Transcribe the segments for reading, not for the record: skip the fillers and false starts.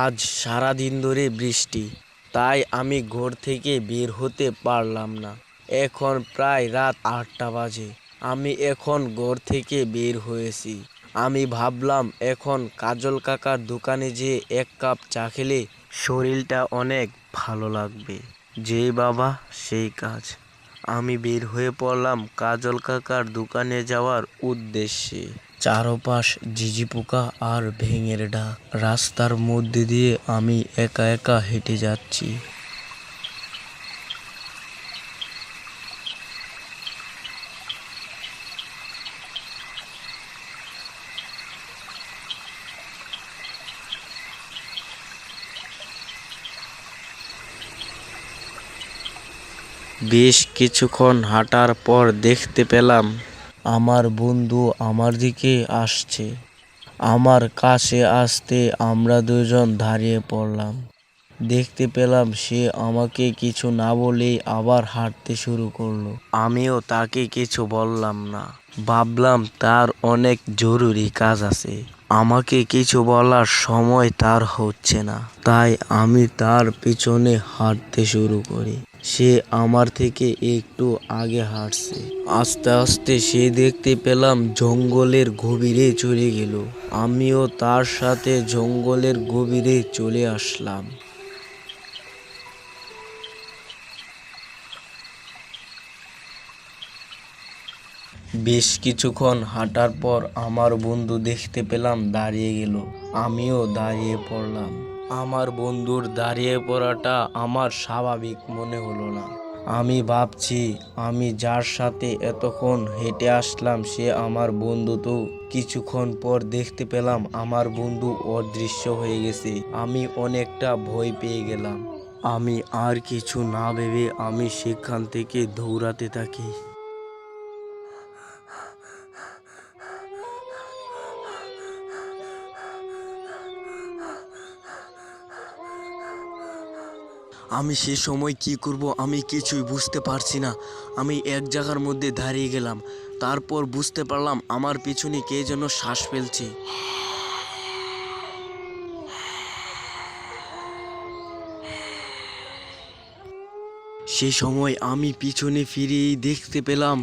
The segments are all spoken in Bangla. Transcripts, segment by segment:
আজ সারা দিন ধরে বৃষ্টি, তাই আমি ঘর থেকে বের হতে পারলাম না। এখন প্রায় রাত ৮টা বাজে। আমি এখন ঘর থেকে বের হয়েছি। আমি ভাবলাম এখন কাজল কাকার দোকানে যেয়ে এক কাপ চা খেলে শরীরটা অনেক ভালো লাগবে। যেই বাবা সেই কাজ। আমি বের হয়ে পড়লাম কাজল কাকার দোকানে যাওয়ার উদ্দেশ্যে। চারপাশ ঝিঁঝি পোকা আর ভেঙের ডাক। রাস্তার মধ্যে দিয়ে আমি একা একা হেঁটে যাচ্ছি। বেশ কিছুক্ষণ হাঁটার পর দেখতে পেলাম আমার বন্ধু আমার দিকে আসছে। আমার কাছে আসতে আমরা দুজন দাঁড়িয়ে পড়লাম। দেখতে পেলাম সে আমাকে কিছু না বলেই আবার হাঁটতে শুরু করলো। আমিও তাকে কিছু বললাম না। ভাবলাম তার অনেক জরুরি কাজ আছে, আমাকে কিছু বলার সময় তার হচ্ছে না, তাই আমি তার পিছনে হাঁটতে শুরু করি। সে আমার থেকে একটু আগে হাঁটছে। আস্তে আস্তে সে দেখতে পেলাম জঙ্গলের গভীরে চলে গেল। আমিও তার সাথে জঙ্গলের গভীরে চলে আসলাম। বেশ কিছুক্ষণ হাঁটার পর আমার বন্ধু দেখতে পেলাম দাঁড়িয়ে গেল। আমিও দাঁড়িয়ে পড়লাম। আমার বন্ধুর দাঁড়িয়ে পড়াটা আমার স্বাভাবিক মনে হলো না। আমি ভাবছি আমি যার সাথে এতক্ষণ হেঁটে আসলাম সে আমার বন্ধু, তো কিছুক্ষণ পর দেখতে পেলাম আমার বন্ধু অদৃশ্য হয়ে গেছে। আমি অনেকটা ভয় পেয়ে গেলাম। আমি আর কিছু না ভেবে আমি সেখান থেকে দৌড়াতে থাকি। আমি সে সময় কি করব আমি কিছুই বুঝতে পারছি না। আমি এক জায়গার মধ্যে দাঁড়িয়ে গেলাম। তারপর বুঝতে পারলাম আমার পিছনে কে যেন শ্বাস ফেলছে। সে সময় আমি পিছনে ফিরেই দেখতে পেলাম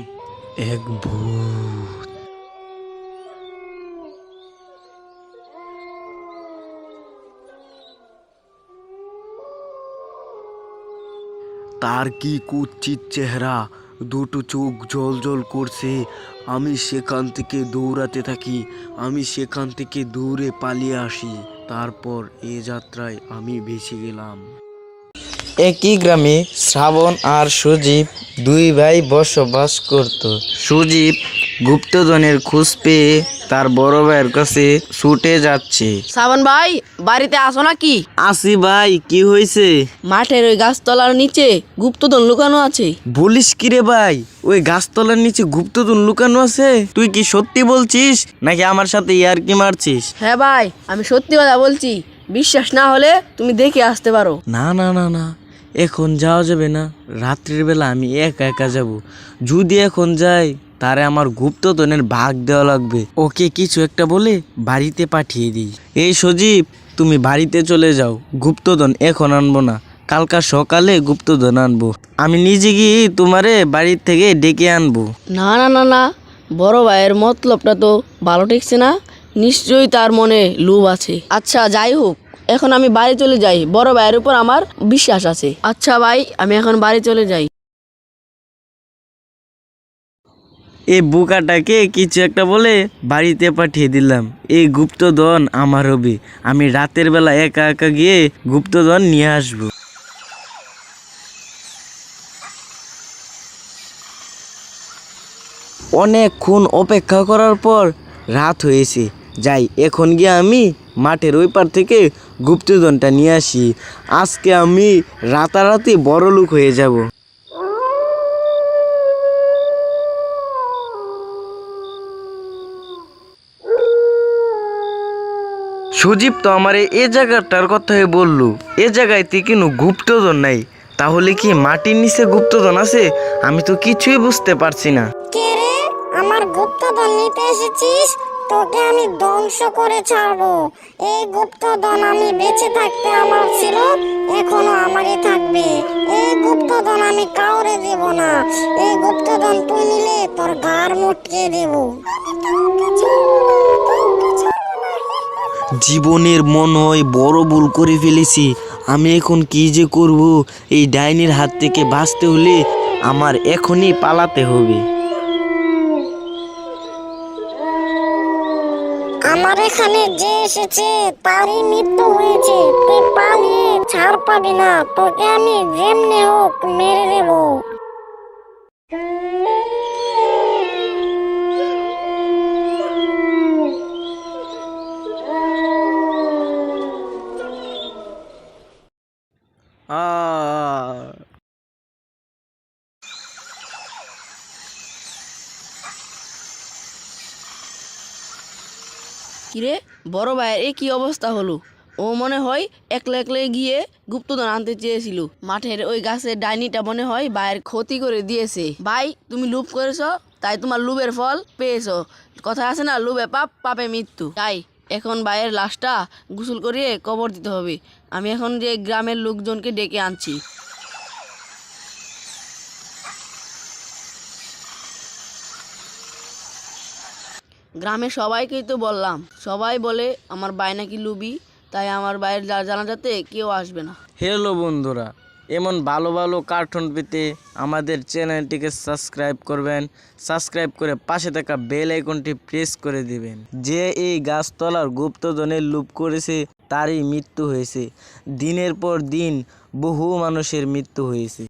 এক ভূত। তার কি কুৎসিত চেহারা, দুটো চোখ জল জল করছে। আমি সেখান থেকে দৌড়াতে থাকি। আমি সেখান থেকে দৌড়ে পালিয়ে আসি। তারপর এ যাত্রায় আমি বেঁচে গেলাম। একই গ্রামে শ্রাবণ আর সুজীব দুই ভাই বসবাস করত। সুজীব গুপ্তধনের খোঁজ পেয়ে তার বড় ভাইয়ের কাছে ছুটে যাচ্ছে। শ্রাবণ ভাই, বাড়িতে আসো নাকি? আসি ভাই, কি হয়েছে? মাঠের ওই গাছতলার নিচে গুপ্তধন লুকানো আছে। বলিস কি রে ভাই, ওই গাছতলার নিচে গুপ্তধন লুকানো আছে? তুই কি সত্যি বলছিস নাকি আমার সাথে ইয়ার্কি মারছিস? হ্যাঁ ভাই, আমি সত্যি কথা বলছি। বিশ্বাস না হলে তুমি দেখে আসতে পারো। না না না না, এখন যাওয়া যাবে না। রাত্রির বেলা আমি একা একা যাব। যদি এখন যাই তারে আমার গুপ্তধনের ভাগ দেওয়া লাগবে। ওকে কিছু একটা বলে বাড়িতে পাঠিয়ে দিই। এই সজীব, তুমি বাড়িতে চলে যাও। গুপ্তধন এখন আনবো না, কালকা সকালে গুপ্তধন আনবো। আমি নিজে গিয়ে তোমারে বাড়ি থেকে ডেকে আনবো। না না না না, বড় ভাইয়ের মতলবটা তো ভালো ঠেকছে না। নিশ্চয়ই তার মনে লোভ আছে। আচ্ছা যাই হোক, এখন আমি বাড়ি চলে যাই। বড় ভাইয়ের উপর আমার বিশ্বাস আছে। আচ্ছা ভাই, আমি এখন বাড়ি চলে যাই। এই বোকাটাকে কিছু একটা বলে বাড়িতে পাঠিয়ে দিলাম। এই গুপ্তধন আমার হবে। আমি রাতের বেলা একা একা গিয়ে গুপ্তধন নিয়ে আসবো। অনেকক্ষণ অপেক্ষা করার পর রাত হয়েছে। যাই, এখন গিয়ে আমি মাঠের ওই পার থেকে গুপ্তধনটা নিয়ে আসি। আজকে আমি রাতারাতি বড়লোক হয়ে যাব। সুজীব তো আমার এ জায়গাটার কথাই বললো। এ জায়গায়তে কিন্তু গুপ্তধন নাই। তাহলে কি মাটির নিচে গুপ্তধন আছে? আমি তো কিছুই বুঝতে পারছি না। কে রে, আমার গুপ্তধন নিতে এসেছিস? তোকে আমি ধ্বংস করে ছাড়বো। এই গুপ্তধন আমি বেঁচে থাকতে আমার ছিল, এখনো আমারই থাকবে। এই গুপ্তধন আমি কাউরে দেব না। এই গুপ্তধন তুই নিলে তোর ঘাড় মুটকে দেব। জীবনের মনে হয় বড় ভুল করে ফেলেছি। আমি এখন কি যে করব? এই ডাইনির হাত থেকে বাঁচতে হলে আমার এখনই পালাতে হবে। আমার এখানে যে এসেছে তারই মৃত্যু হয়েছে। তুই পালিয়ে ছাড় পাবি না। তোকে আমি যেমনি হোক মেরে দেব। আ কিরে, বড় ভাইয়ের এ কি অবস্থা হলো? ও মনে হয় একলা একলা গিয়ে গুপ্তধন আনতে চেয়েছিল। মাঠের ওই গাছের ডাইনিটা মনে হয় ভাইয়ের ক্ষতি করে দিয়েছে। ভাই, তুমি লোভ করেছো, তাই তোমার লোভের ফল পেয়েছো। কথা আছে না, লোভে পাপ, পাপে মৃত্যু। তাই এখন ভাইয়ের লাশটা গোসল করিয়ে কবর দিতে হবে। আমি এখন যে গ্রামের লোকজনকে ডেকে আনছি। গ্রামে সবাইকেই তো বললাম, সবাই বলে আমার ভাই নাকি লুবি, তাই আমার ভাইয়ের জানাজাতে কেউ আসবে না। হ্যালো বন্ধুরা, এমন ভালো ভালো কার্টুন পেতে আমাদের চ্যানেলটিকে সাবস্ক্রাইব করবেন। সাবস্ক্রাইব করে পাশে থাকা বেল আইকনটি প্রেস করে দিবেন। যে এই গাছতলার গুপ্তধনের লোভ করেছে তারই মৃত্যু হয়েছে। দিনের পর দিন বহু মানুষের মৃত্যু হয়েছে।